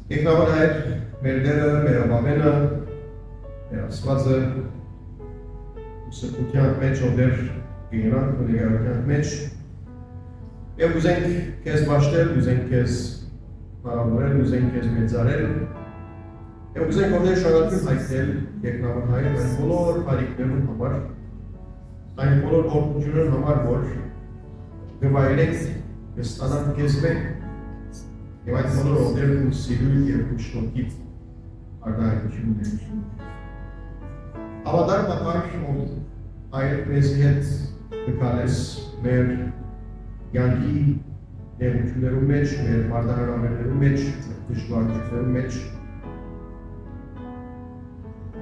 Եկնավոր հայր, մեր դերը, մեր ամավենը, մեր ասվածը, սրբության մեջ, ովդեր գինանք ու նեգարության մեջ, և ուզենք կեզ բաշտել, ուզենք կեզ հարավորել, ուզենք կեզ մեծարել, և ուզենք ովդեր շարատում հայցել եկնավոր հայր, այն բոլոր հարիկներուն համար, այն բոլոր որդությունուն համար, որ գվայրենք, կստանանք կեզ մենք, և այդ բոլոր ովդեր ու սիրույթ և ուշնոքիտ արդայություններ։ Ավադար մատար, ով այր մեզի հետ կկալես մեր յանքի ներություններու մեջ, մեր մարդահարավերներու մեջ, մեր դժվարություններու մեջ,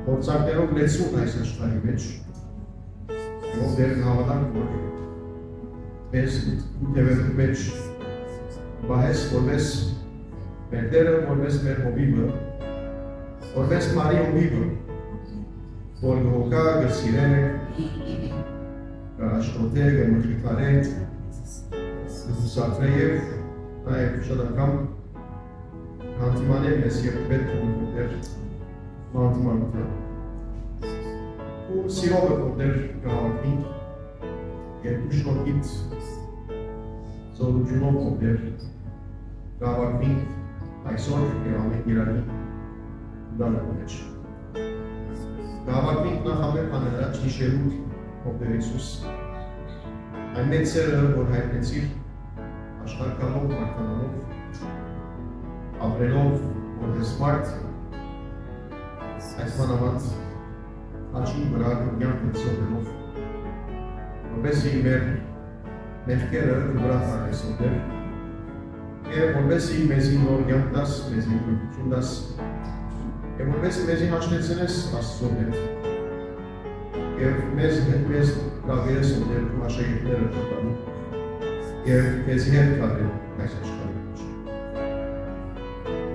փորձանքներով լեցուն այս աշխարհի մեջ, ով դեր հավատանք, որ մեզ ուտևերու մեջ բահես, որպես մեր դերը, որպես մեր հովիվը, որպես մարի հովիվը, որ գողկա, գսիրե, գաշտոտե, գմխիքարե, գուսատրե և նաև շատ անգամ հանդիման է մեզ և պետք ուներ հանդիմանության։ Ու սիրով է ուներ գավակնինք և ուշնոքից զորությունով ուներ գավակնինք այսօր և ամեն իրանի ուդանակ մեջ։ Գավակնինք նախ ամեն պաներաչ հիշելու ովդեր Իսուս այն մեծ սերը, որ հայտնեցիր աշխարհքալով, մարդկանալով, ապրելով, որպես մարդ, այս մանավանդ աչին վրա կյանքը ծովելով, որպեսի մեր մեղքերը վրա հարես ովդեր, և որպեսի մեզի նոր կյանք դաս, մեզի ուրգություն դաս, և որպեսի մեզի հաշտեցնես Աստծո հետ, և մեզ գավերես ովդեր ու աշակերտները տտալու, և մեզի հետ կադրել այս աշխարհի մեջ։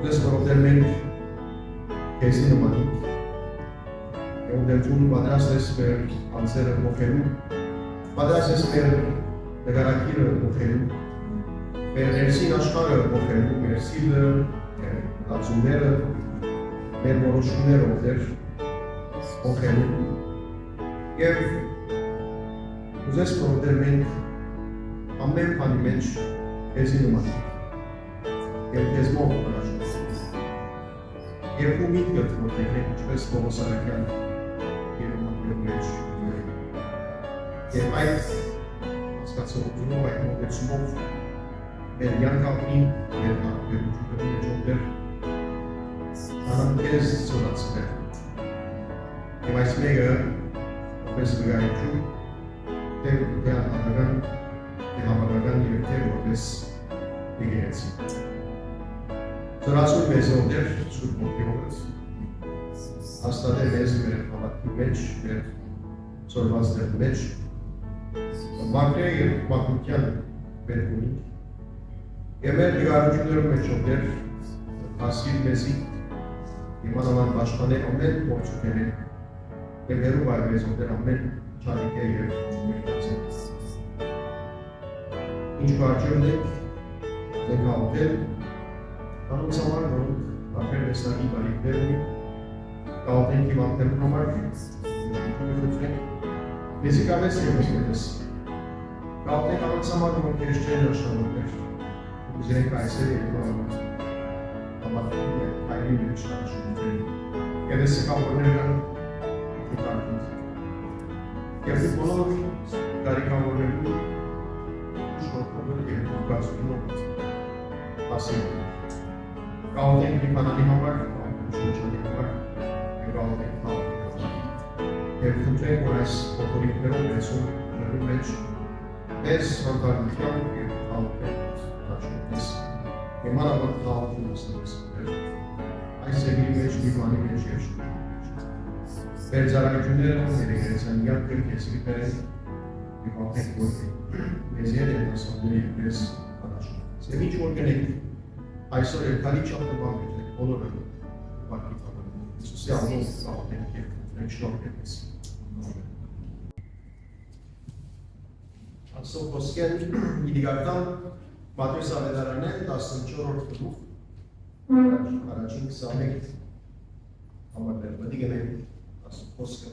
Ուզես, որ ովդեր մենք քեզի նմանինք, և ովդեր դու պատրաստ ես մեր անձերը ողելու, պատրաստ ես մեր նկարակիրը ողելու, մեր ներսին աշխարհը ողելու, մեր սիրտը, մեր մտածումները, մեր որոշումները ովդեր ողելու, և ուզես, որ ովդեր մենք ամեն բանի մեջ քեզի նմանինք, և քեզ մոտ հրաշացնենք, և ու միտքդ որ տեքնենք, ինչպես Պողոս Արաքյան երումատներու մեջ և այդ հասկացողությունով, այդ մոտեցումով մեր յանքապնին, մեր անկերությունների մեջ ովդեր անան քեզ ծորացնել, և այս մեկը որպես վգայություն, թե հավանական և թե որպես եկեղեցի։ Ծորացում մեզ ովդեր Սուրբ Ոգիով, հաստատել մեզ մեր հավատքի մեջ, մեր ծորվածների մեջ, մաքրե և մաքրության պետք ունենք, և մեր նկարություններով մեջ ովդեր հասիր մեզի, և մանավանդ պաշտպանել ամեն փորձությունները, և հեռու վայրվես ովդեր ամեն չարիք է և մերկացել։ Ինչ կարճերն ենք, զենք հավատել, անոնց համար, որոնք ապեր մեսնագի բարիքներ ունի, կաղատենք և անգերուն համար, մեզի կավես և մեսնետես։ Կաղատենք անոնց համար, որոնք երես չեն աշխատողներ, ուզենք այսեր և համատում և հայրի մեջ աշխատողներ, և ես կավորներ կան և դու բոլոր կարիքավորներու շորքովը և ուգացությունով ասել։ Կաղոտենք իպանանի համար, շրջանի համար, և կաղոտենք հավատի համար։ Եվ խնդրենք, որ այս փոթորիկներով լեցում նրու մեջ մեզ հանդարնությամբ և հավատենք հաշոտես և մանավանդ հավատում ասնես այս եգրի մեջ, միվանի մեջ և շրջանի մեջ։ Մեր ծարագությունները մեր եկեղեցան յանքը քեզի բերեն և ապենք, որ մեզ հետ են հասանները և մեզ առաջնորից։ Եվ ինչ որ գնենք այսօր և կալի չապտվան գետենք բոլորը ուղարկի տանանք։ Իսուսի անով ապենք և մենք շնորհ կենես։ Աստծո խոսքեն իդիգական Մատթեոս ավետարանեն 14-րդ գլուխ առաջին 21 համարներ պետք է ասում խոսքը։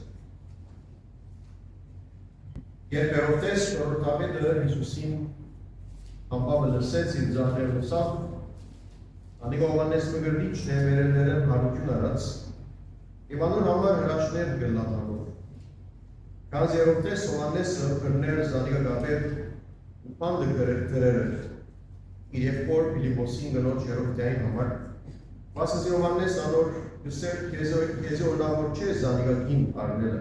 Երբ Հերովդես ժողովրդավետը Հիսուսին համբավը լսեց իր ձայները լսավ, անիկ Հովհաննես Մկրտիչն է վերելները հարություն արած եւ անոր համար հրաշքներ գլանալով։ Քանզի Հերովդես Հովհաննեսը կրներ զանիկա գաբեր ու պանդը գրեր իր եղբոր Փիլիպոսին գնոջ Հերովդիային համար, մասնզի Հովհաննես անոր գսեր քեզի օրնավոր չէ զանիկա կին առնելը։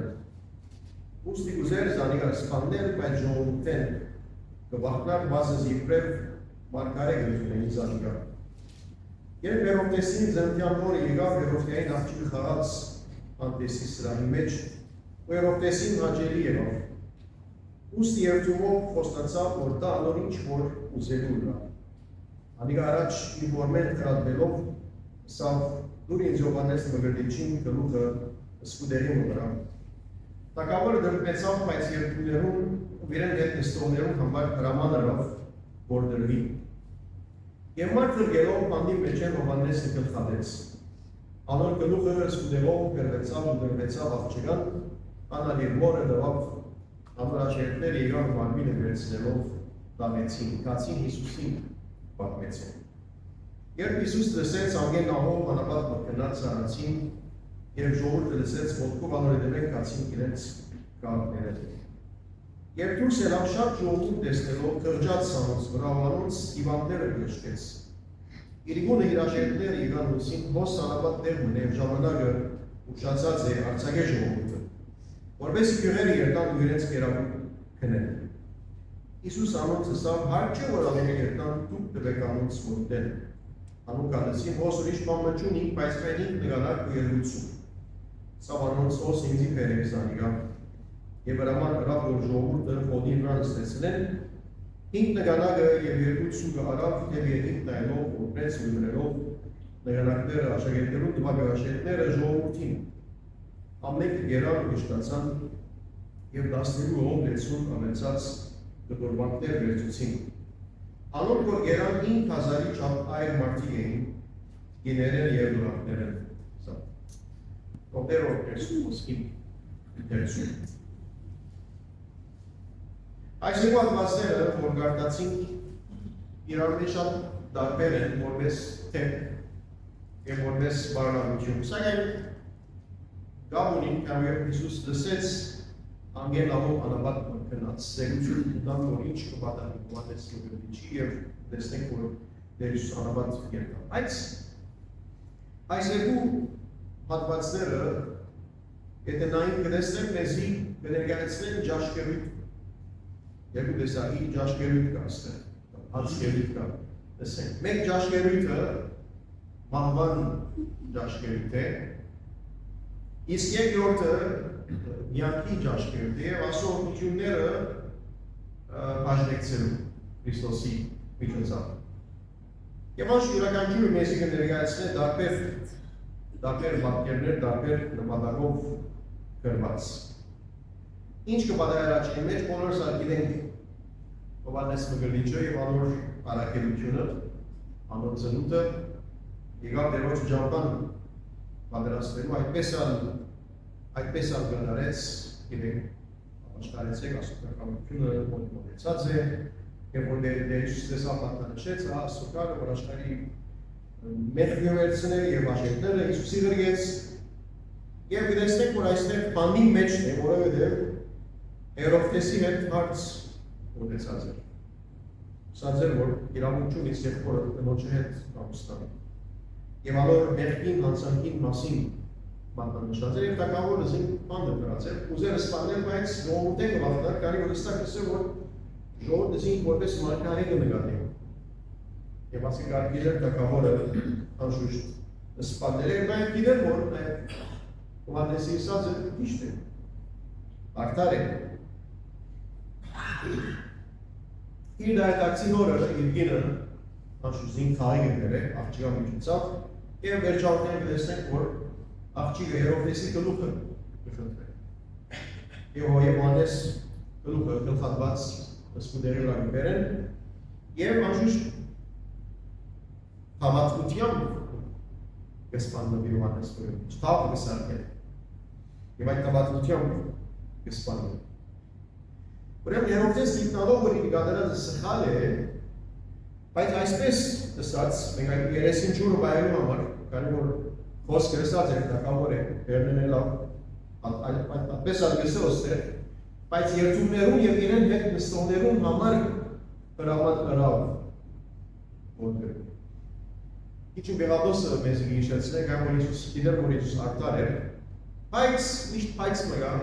Ուստի գուզեր զանիկա սպաննել, բայց ժողովուրդեն կվախնար մասնզի իբրև մարգարե գլխունեին զանիկա։ Երբ Հերովդեսին զնտյան նորը եկավ Հերովդիային աղջիկը խաղաց անտեսի սրահի մեջ ու Հերովդեսին հաճելի եղավ։ Ուստի երդումով խոստացավ, որ դա անոր ինչ որ ուզելու ուրա։ Անիկա առաջ իր որմեն կրատվելով սավ դուր ինձ Հովհաննես Մկրտիչին գլուխը սկուդերի մորա։ Տակավորը դրպեցավ, բայց երդումներուն ու իրեն հետ նստողներուն համար հրաման արավ, որ դրվի։ Եվ մարդը գելով պանդի մեջ են Հովհաննեսը գլխadեց։ Անոր գլուխը սկուդելով գրվեցավ ու դրվեցավ աղջկան, անալ իր մորը դվավ անոր աշերտները իրար մարմինը վերցնելով տանեցին, կացին Հիսուսին պատմեցին։ Երբ Հիսուս լսեց անգեն ահով անապատ մրկնած արացին և ժողովուրդը լսեց ոտքով անոր դեմեն կացին իրենց կառքները։ Երբ դուրս ելավ շատ ժողովուրդ տեսնելով կղջաց սանոց վրա ու անոնց հիվանդները գժկեց։ Իր գունը իր աշերտները եկան ուսին հոս անապատ տեղ մնե և ժամանակը ուշացած է արձակե ժողովուրդը, որպես գյուղերը երտան ու իրենց կերակում քնեն։ Հիսուս անոնց ասավ, հարկ չէ, որ անոնք երտան դուք տվեք անոնց ոտեն։ Անոնք ալեցին, հոս ուրիշ բան մջունի, բայց մեն ինք նգանակ ու ելուցում։ Սավ անոնց հոս ինձի պերեք զանիկա։ Եվ հրաման հրավ, որ ժողովուրդը հոդի վրա նստեցնեն, ինք նգանակը և երկուցուկը արավ և երկինք նայելով, որպես ու մրելով նգանակները աշակերտներուն դվագաշերտները ժողովուրդին։ Ամենքը գերան ու իշտացան և 10-60 ամենցած գտորվանքներ վերցուցին։ Անոնք, որ գերան 5000-ի չափ այր մարդիկ էին, գիներեն և դուրանքներեն։ Ոտերով կերսում ոսկին դերսում։ Այս երկու հատվածները, որ գարտացինք, իրար մեջ շատ տարբեր են, որպես թեմ և որպես բարնավորություն։ Սակայն գավ ունին, կամ երբ Հիսուս լսեց անգեն ահով անապատ մրկնած, զերություն ուտան, որ ինչ կպատանի Հովհաննես Մկրտիչի և տեսնենք, որ դեր Հիսուս անապատ եկավ։ Այս երկու հատվածները, եթե նային կտեսնենք, մեզի կներկայացնեն ջաշկերույթ, երկու տեսակի ջաշկերույթ կա ստեղ, հացկերույթ կա, տեսենք։ Մեկ ջաշկերույթը մահվան ջաշկերույթ է, իսկ երկրորդը յանքի ջաշկերույթ է և ասորությունները բաժնեկցելու Քրիստոսի միջոցով։ Եվ այս յուրաքանչյուրը մեզի կներկայացնեն տարբեր պատկերներ, տարբեր նպատակով գրված։ Ինչ կպատահի առաջին մեջ, բոլորս գիտենք Հովհաննես Մկրտիչը և անոր առաքելությունը, անոր ծնունդը, եկավ Տերոջ ջանքան պատերազմելու, այդպես ալ գնարեց, գիտենք, ապաշխարեցեք, աստուծականությունը մոտեցած է, և որ Տեր Հիսուս տեսավ պատկանշեց, աստուծականը, որ աշխարհի մեղքը վերցնել և աշերտները Հիսուսի գրգեց, և գտեսնենք, որ այստեղ բանի մեջն է, որովհետև Հերովդեսի հետ հարց ունեցած էր։ Ասած էր, որ իրավունքունից եղբորը կնոջը հետ ամուսնան։ Եվ անոր մեղքին հանցանքին մասին մատնանշած էր, և տակավորը զին բան դրած էր, ուզերը սպանել, բայց ժողովուրդեն կվախտար, կարի որ հստակ ասել, որ ժողովուրդը զին որպես մարգարե կնկատի։ Եվ ասի կարելի էր տակավորը անշուշտ սպանել էր, բայց գիտեր, որ Հովհաննեսի ասածը ճիշտ է, արդար է։ Իր դայտակցին օրը իր գինը անշուշտին խաղի գներ է, աղջիկա միջոցավ, և վերջավորները կտեսնենք, որ աղջիկը Հերովդեսի գլուխը կխնդրել։ Եվ Հովհաննես գլուխը գլխատված սկուդերի վրա կբերեն, և անշուշտ հավատքությամբ կսպանվի Հովհաննես Մրգիչ, թափ կսարքել, և այդ նավատությամբ կսպանվի։ Ուրեմն Հերովդես գիտնալով, որ իր գադարածը սխալ է, բայց այսպես ասած, մենք այդ երեսին ջուրը բայելու համար, քանի որ խոսքը ասած է, թակավոր է, Բերնեն է լավ, այդպես ալգեսը ոստեր, բայց երդումներում և իրեն հետ նստողներում համար հրամատ հրավ որդերում։ Իչու բեղադոսը մեզ գիշեցնեք, այմ որ Իսուս գիտեր, որ Իսուս արտար էր, բայց միշտ պայց մգա,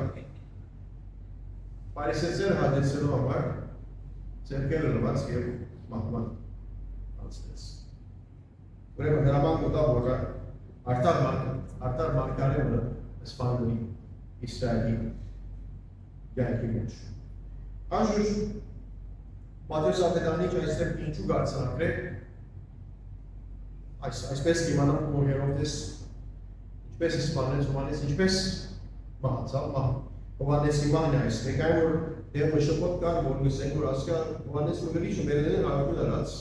պարիսեցեր հաջեցելու համար, ծերկերը լված և մահման անցնեց։ Ուրեմն հրաման գտավ, որ արտար մարգարևը սպանվի Իսրայելի կյանքի մեջ։ Անշուշտ, Մատթեոս Ավետարանիչ այստեղ ինչու գարցանակրել, այսպես կիմանանք, որ Հերովդես ինչպես սպանեց Հովհաննես, ինչպես մահացավ, Հովհաննեսի մահն է այստեղ, այն որ դեղը շփոթ կար, որ գսենք, որ ասկա Հովհաննես Մրգիչը մերել են հարություն արած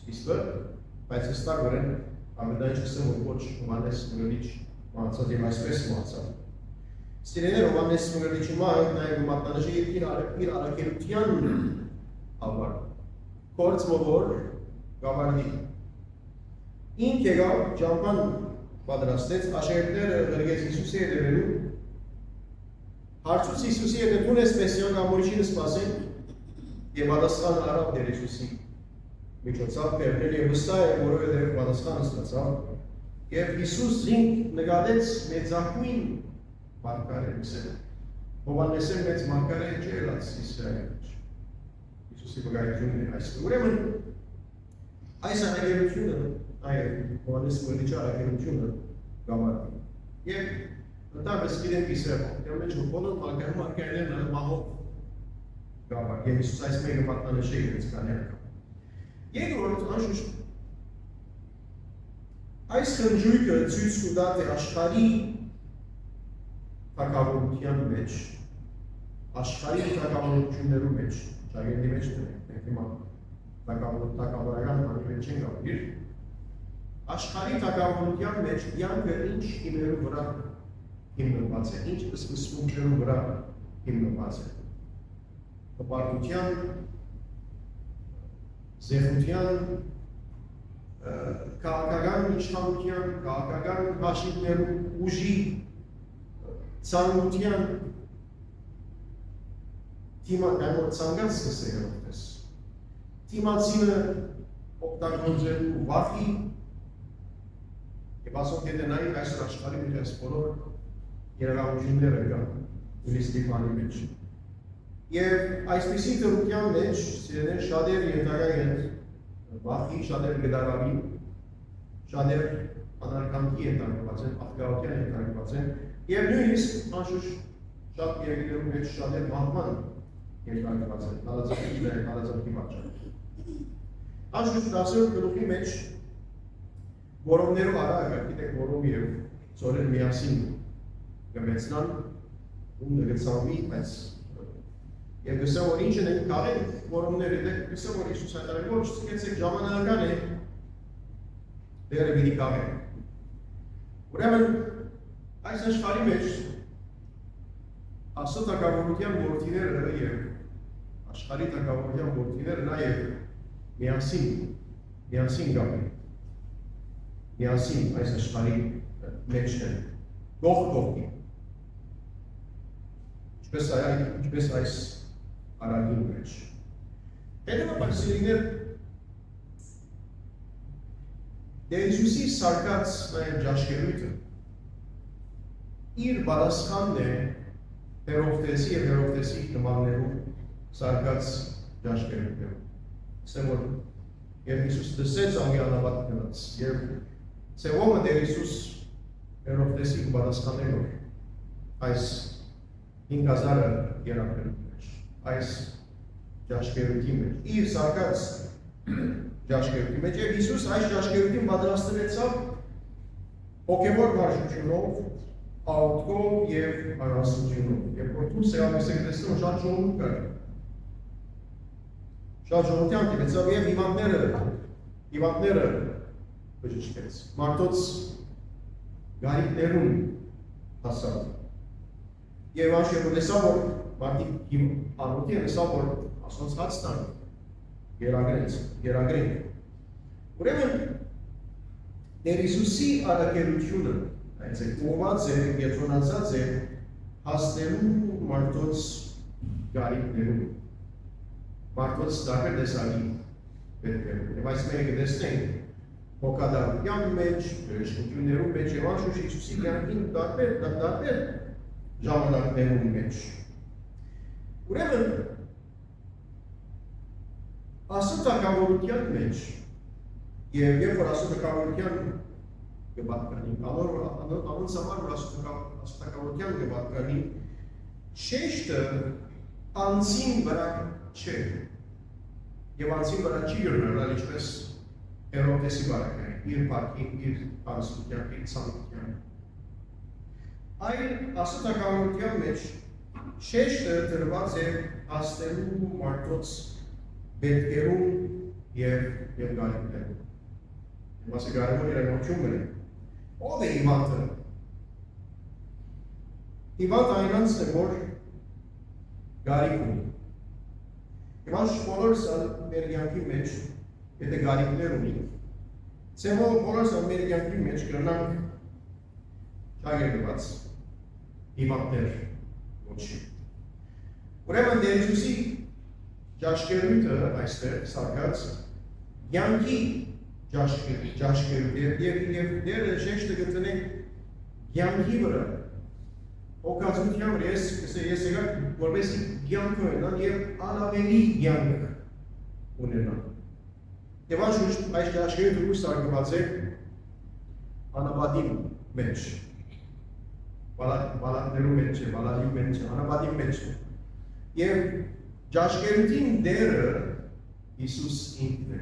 սկիզբը, բայց հստակ որ են Ավետարանիչ ասեմ, որ ոչ Հովհաննես Մրգիչ մահացավ և այսպես մահացավ։ Սիրեներ Հովհաննես Մրգիչի մահը նաև մատնանշի իր առաքելության համար, կորց մոհոր գավարդի։ Ինք եկավ ճամփան պատրաստեց, աշակերտները ղրգեց Հիսուսի հետևելու, հարցուց Հիսուսի հետ դուն ես Մեսիան գամորիչին սպասեն և պատասխանը արավ դեր Հիսուսի միջոցով բերնել և վստահ է, որովհետև պատասխանը ստացավ և Հիսուս ինք նկատեց մեծագույն մարգարե, Հովհաննեսը մեծ մարգարե չէ ելած Իսրայելի մեջ։ Հիսուսի վկայությունն է այս։ Ուրեմն այս առաքելությունը, Հովհաննես Մրգիչի առաքելությունը գավառի։ Եվ ընդհանրապես գիտենք Իսրայել մեջ բոլոր մարգարեներն մահով գավառ։ Եվ Հիսուս այս մեկը մատնանշել է իրենց քանի անգամ։ Երկրորդ, անշուշտ, այս խնջույքը ցույց կտա, թե աշխարհի թագավորության մեջ, աշխարհի թագավորություններու մեջ, ճագենի մեջ մենք հիմա թագավորական բանի մեջ չենք ապրիր, աշխարհի թագավորության մեջ կյանքը ինչ հիմներու վրա հիմնված է, ինչ սկզբունքներու վրա հիմնված է։ Հպարտության, զեղության, քաղաքական իշխանության, քաղաքական հաշիվներու ուժի, ցանկության թիմական ցանկած սկսել Հերովդես։ Թիմացինը օգտագործելու վախի եւ ասում կենային այս աշխարհի մեջ այս բոլոր երևույթները կան Հրիստիվանի մեջ։ Եվ այսպիսի դրության մեջ սիրելիներ շատեր ենթակա են վախի, շատեր գդարանի, շատեր անարգանքի ենթարկված են, աղքատության ենթարկված են և նույնիսկ անշուշտ շատ երկրներում մեջ շատեր մահման ենթարկված են, հալածանքի պատճառով։ Անշուշտ 10-րդ գլուխի մեջ որովներով արագը, գիտեք որով և ծորեր միասին կմեցնան, ում նգծանվի, բայց և գսեմ, որ ինչն ենք կաղենք որումներ է, գսեմ, որ Իսուս հայտարարել, որ չցկեցեք ժամանակական է, դերը պիտի կաղենք։ Ուրեմն, այս աշխարհի մեջ Աստծո թագավորության որդիները և աշխարհի թագավորության որդիները նաև միասին գաղեն, միասին այս աշխարհի մեջ են, գողքի, ինչպես այս արագին մեջ։ Հետևաբար սիրելիներ, Տեր Հիսուսի սարկած նաև ջաշկելույթը իր պատասխանն է Հերովդեսի և Հերովդեսի նմաններու սարկած ջաշկելույթներում։ Ասեմ որ և Հիսուս դսեց անգերանավատ գնաց և ծևոմը Տեր Հիսուս Հերովդեսի պատասխանելով այս 5000 երակներու մեջ, այս ջաշկելույթի մեջ, իր սարկած ջաշկելույթի մեջ և Հիսուս այս ջաշկելույթին պատրաստվեցավ հոգևոր վարժությունով, աղոթքով և անասունությունով։ Երբ որ դուրս եկավ Քրիստոսը շատ ժողովուրդ կար։ Շատ ժողովրդյան տիրեցավ և հիվանդները բժշկեց։ Մարդոց գարիկներուն հասավ։ Եվ անշեպ լեսավ որ մարդիկ անոտի են լեսավ որ ասոնց հացտան գերագրին։ Ուրեմն Տեր Հիսուսի արագելությունը այդ ուղղված է կենտրոնացած է հասնելու մարդոց գարիկներուն մարդոց տարբեր տեսակի պետք է։ Եվ այս մենք տեսնենք հոգադարության մեջ, վերջնություններում մեջ եւ անշուշտ Հիսուսի կյանքին տարբեր ժամանակներում մեջ։ Ուրեմն Աստծո թագավորության մեջ եւ երբ որ Աստծո թագավորության կբացկանի, անոնց համար որ Աստծո թագավորության կբացկանի, շեշտը անձին վրա չէ։ Եվ անձին վրա չի յուրնալ, ինչպես Հերովդեսի բարակային, իր պարկին, իր անձնության, իր ցանկության։ Այլ Աստծո թագավորության մեջ շեշտը դրված է հասնելու մարդոց պետքերուն եւ գարիկներուն։ Մասը կարևոր իրականություն է։ Ով է հիվանդը։ Հիվանդ այնց է, որ գարիկ ունի։ Եվ անշուշտ բոլորս մեր կյանքի մեջ, եթե գարիկներ ունի, ցեվով բոլորս մեր կյանքի մեջ կրնանք ճագերված հիվանդներ ոչի։ Ուրեմն Տեր Հիսուսի ճաշկերույթը այստեղ սարկած կյանքի ճաշկերույթ եւ դերը շեշտը գտնենք կյանքի վրա օգացությամբ ես եկա որպեսզի կյանք ունենան եւ անավելի կյանք ունենան եւ անշուշտ այս ճաշկերույթը ուր սարկված է անաբադի մեջ բալատներու մեջ է բալատի մեջ անաբադի մեջ եւ ճաշկերույթին դերը Հիսուս ինքն է։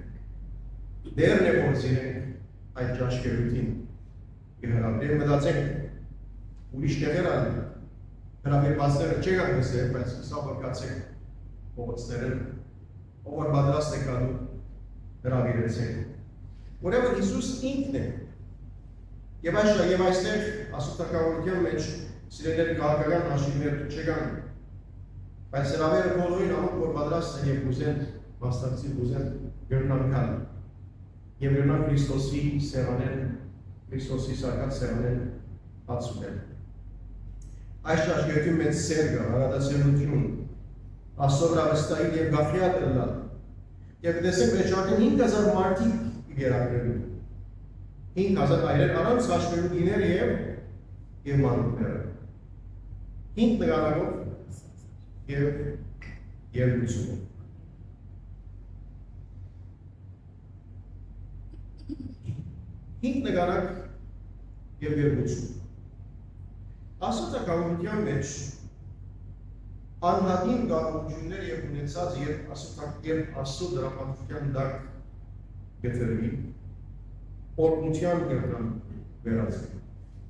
Դերն է որ զինենք այդ ճաշկերույթին գհրավեր մտածենք ուրիշ տեղեր ան հրավերվածները չեկան մսեր, բայց սա որ կացեք փողոցները ով որ պատրաստ է կալու հրավիրեցեք։ Ուրեմն Հիսուս ինքն է։ Եվ այստեղ Աստծո թագավորության մեջ սիրելիներ քաղաքական հաշիվներ չկան Բայց հրավերը բոլորին ամոք որ պատրաստ են և ուզեն, մասնակցի ուզեն գրնան կան և գրնան Քրիստոսի սեղանեն, Քրիստոսի սարկած սեղանեն հացունել։ Այս ճաշկերույթին մեծ սեր կա, հարատացիոնություն, Աստծո վրա վստահել և գաղթյալ ըլլալ։ Եվ տեսեք վերջարկեն 5000 մարդիկ գերագրելու։ 5000 այրեր առանց հաշվելու գիներ և մանուկները։ 5 նկարակով և լույսում։ Հինգ նկարակ և լույսում։ Աստծո թագավորության մեջ անհատին կարողություններ և ունեցած և Աստծո դրամատուրգիան տակ գտնվի, օրհնության կրկան վերածվի։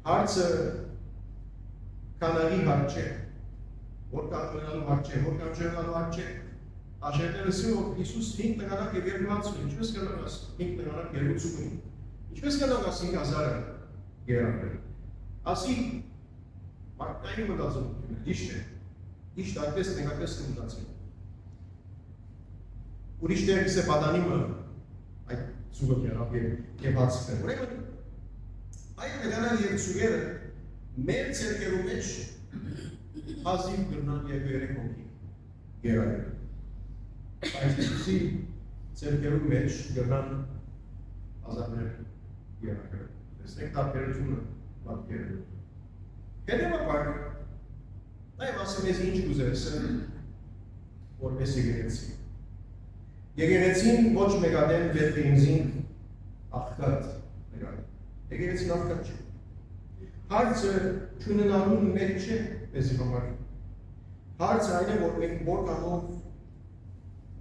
Հարցը կանաղի հարց չէ, որքան ունենալու հարց չէ, որքան չունենալու հարց չէ։ Աշերները ասում որ Հիսուս 5 նկարակ և 2 ունի, ինչպես կարող ես 5 նկարակ 2 ունի, ինչպես կարող ես 5000-ը գերակրել։ Ասի մարդկային մտածողությունը ճիշտ է, ճիշտ այդպես նկատես կմտածել։ Ուրիշ տեղից է պատանիմը այդ ծուգը կերավ և հացվել։ Ուրեմն այդ նկարան և ծուգերը մեր ցերկերու մեջ հազիվ գրնան և 3 հոգի գերակրել։ Այս Հիսուսի ցերկերու մեջ գրնան հազարներ գերակրել։ Տեսնենք տարբերությունը պատկերել։ Հետևաբար նաև ասեմ ես ինչ կուզես որպես եկեղեցի։ Եկեղեցին ոչ մեկադեն պետք է ինձին աղքատ նկատի։ Եկեղեցին աղքատ չէ։ Հարցը չունենալու մեջ չէ մեզի համար։ Հարցը այն է, որ մենք որքանով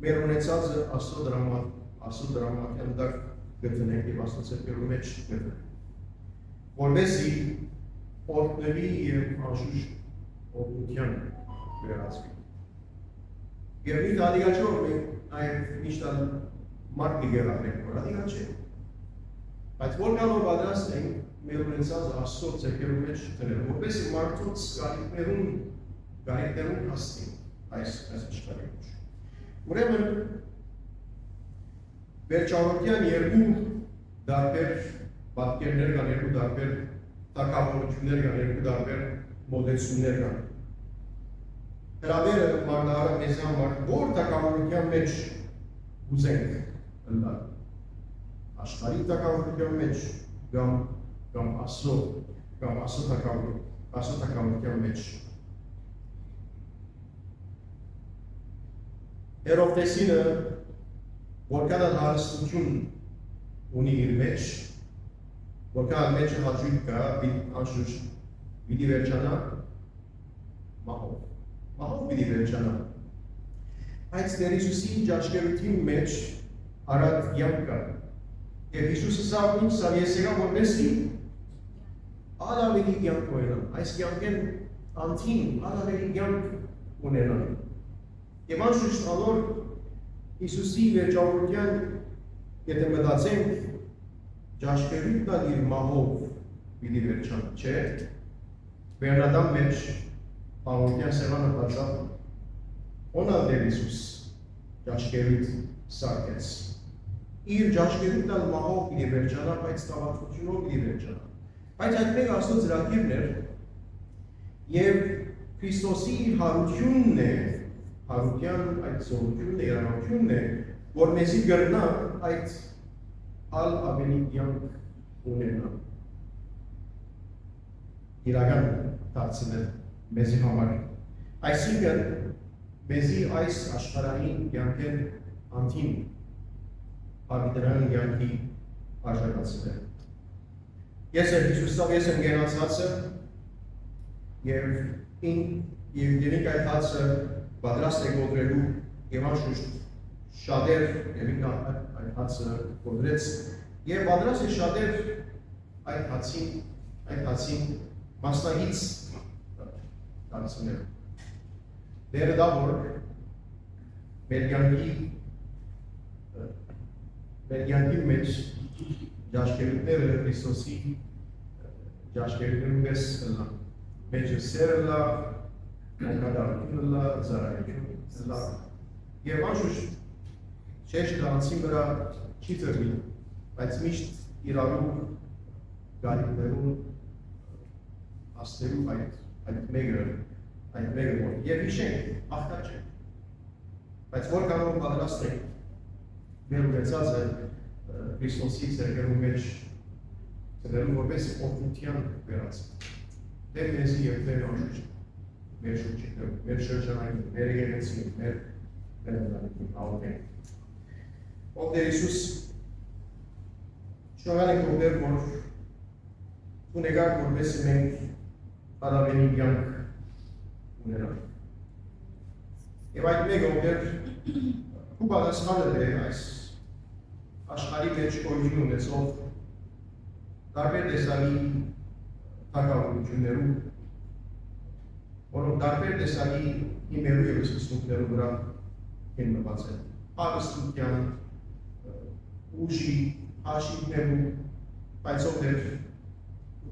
մեր ունեցածը Աստծո դրամատուրգիան տակ գտնենք և Աստծո ցերկերու մեջ գտնենք։ Որպեսզի օրհնվի և անշուշտ օրհնության վերածվի։ Եվ մի դադիգա չէ, որ մենք նաև միշտ մարդ գերակրենք, որ դադիգա չէ։ Բայց որքանով պատրաստ ենք մեր ունեցած Աստծո ձեռքերում մեջ դնել, որպես մարդոց գարիկներուն հասնի այս աշխարհի մեջ։ Ուրեմն վերջավորության երկու դարբեր պատկերներ կան, երկու դարբեր թագավորություններ կան, երկու դարբեր մոդելություններ կան։ Հրավերը մարդահարը մեզ համար որ թագավորության մեջ ուզենք ընկալ, աշխարհի թագավորության մեջ կամ Աստծո թագավորության մեջ։ Հերովտեսինը որքան հարստություն ունի իր մեջ, որքան մեջը հաճույք կա, անշուշտ պիտի վերջանա մահով պիտի վերջանա։ Այս Տեր Հիսուսի ճաշկերության մեջ արած կյանք կա։ Եվ Հիսուսը ասավ ինձ, ես եկա որպեսզի ավելի կյանք ունենամ, այս կյանքեն անթին ավելի կյանք ունենամ։ Եվ անշուշտ անոր Հիսուսի վերջավորության եթե մտածենք ճաշկերութն իր մահով պիտի վերջանա, չէ՞։ Բերնադամ մեջ Պավլովյան սեղանը բացավ, օնալ Տեր Հիսուս ճաշկերութ սարքեց։ Իր ճաշկերութն մահով պիտի վերջանա, բայց տավատությունով պիտի վերջանա։ Բայց այդ մեկ Աստծո ծրագիրն էր եւ Քրիստոսի հարությունն է, հարության այդ զորությունն է, երաշխությունն է, որ մեզի գրնա այդ ավելի կյանք ունենա։ Իրական դարձնել մեզի համար։ Այսինքն մեզի այս աշխարհային կյանքեն անթին հավիտյան կյանքի արժանացնել։ Ես եմ Հիսուսով, ես եմ գերացածը եւ ինք այդ հացը պատրաստ է գոտրելու եւ անշուշտ շատեր եւ ինք այդ հացը գոտրեց եւ պատրաստ է շատեր այդ հացին մասնագից դարձնել։ Դերը դա որ մեր կյանքի մեջ ճաշկերութները Քրիստոսի ճաշկերութներում ես մեջը սերը լա, անկադարությունը լա, զարայությունը լա եւ անշուշտ շեշտ դրանցին վրա չի տրվի, բայց միշտ իրարու գարիկներուն աստերու այդ մեկը որ եւ հիշենք, աղքատ չենք, բայց որ կարող պատրաստ ենք մեր ունեցածը Քրիստոսի ձեռքերում մեջ դրելու որպես օգնության վերածել։ Դեր մեզի եւ դեր անշուշտ մեր շուրջը, մեր շրջանային, մեր եկեղեցին, մեր ընտանիքին աղոթենք։ Ով Տեր Հիսուս, շնորհալ ենք ով Տեր, որ դու նկար որպեսզի մենք ավելի կյանք ունենանք։ Եվ այդ մեկ ով Տեր քու պատասխանը դեր այս աշխարհի մեջ գոյություն ունեցող տարբեր տեսակի թագավորություններում, որոնք տարբեր տեսակի իմերու եւ սկզբունքներու վրա են մտածել։ Հարստության, ուժի, աշիվներու, բայց ով Տեր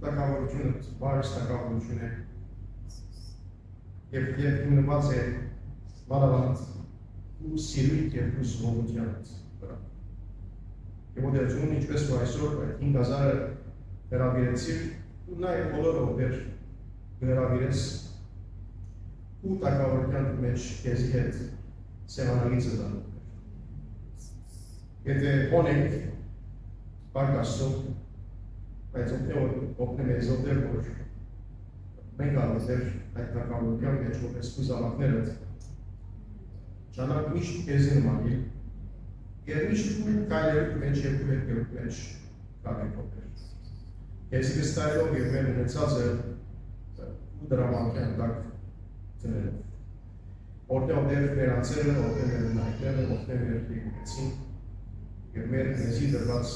թագավորությունը բարս թագավորություն է եւ հիմնված է մանավանդ ու սիրույթ եւ զորության վրա։ Եվ ոտերցուն ինչպես որ այսօր 5000-ը հրավիրեցիր, ու նաև բոլորը ովեր հրավիրես ու թագավորության մեջ քեզի հետ սեղանագիծը դառնում։ Եթե ունենք բարգ Աստծո, բայց օգնե մեզ ովեր որ մենք առանձեր այդ թագավորության մեջ որպես զավակները ճանաչ միշտ քեզի նմանել եւ միշտ կայերու մեջ եւ երկրորդ մեջ կապիտոներ։ Ես վստահելով եւ մեր ունեցածը ու դրամատիկ տակ ծնելով։ Որտեղ դեր վերացել, որտեղ մեր նայքերը, որտեղ մեր դիգեցին եւ մեր մեզի դրված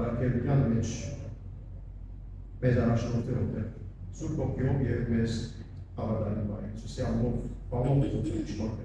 արակելության մեջ մեզ առաջնորդելով դեր։ Սուրբ ոգիով եւ մեզ հավատալի բայ։ Սուսի ամով բավով շնորհ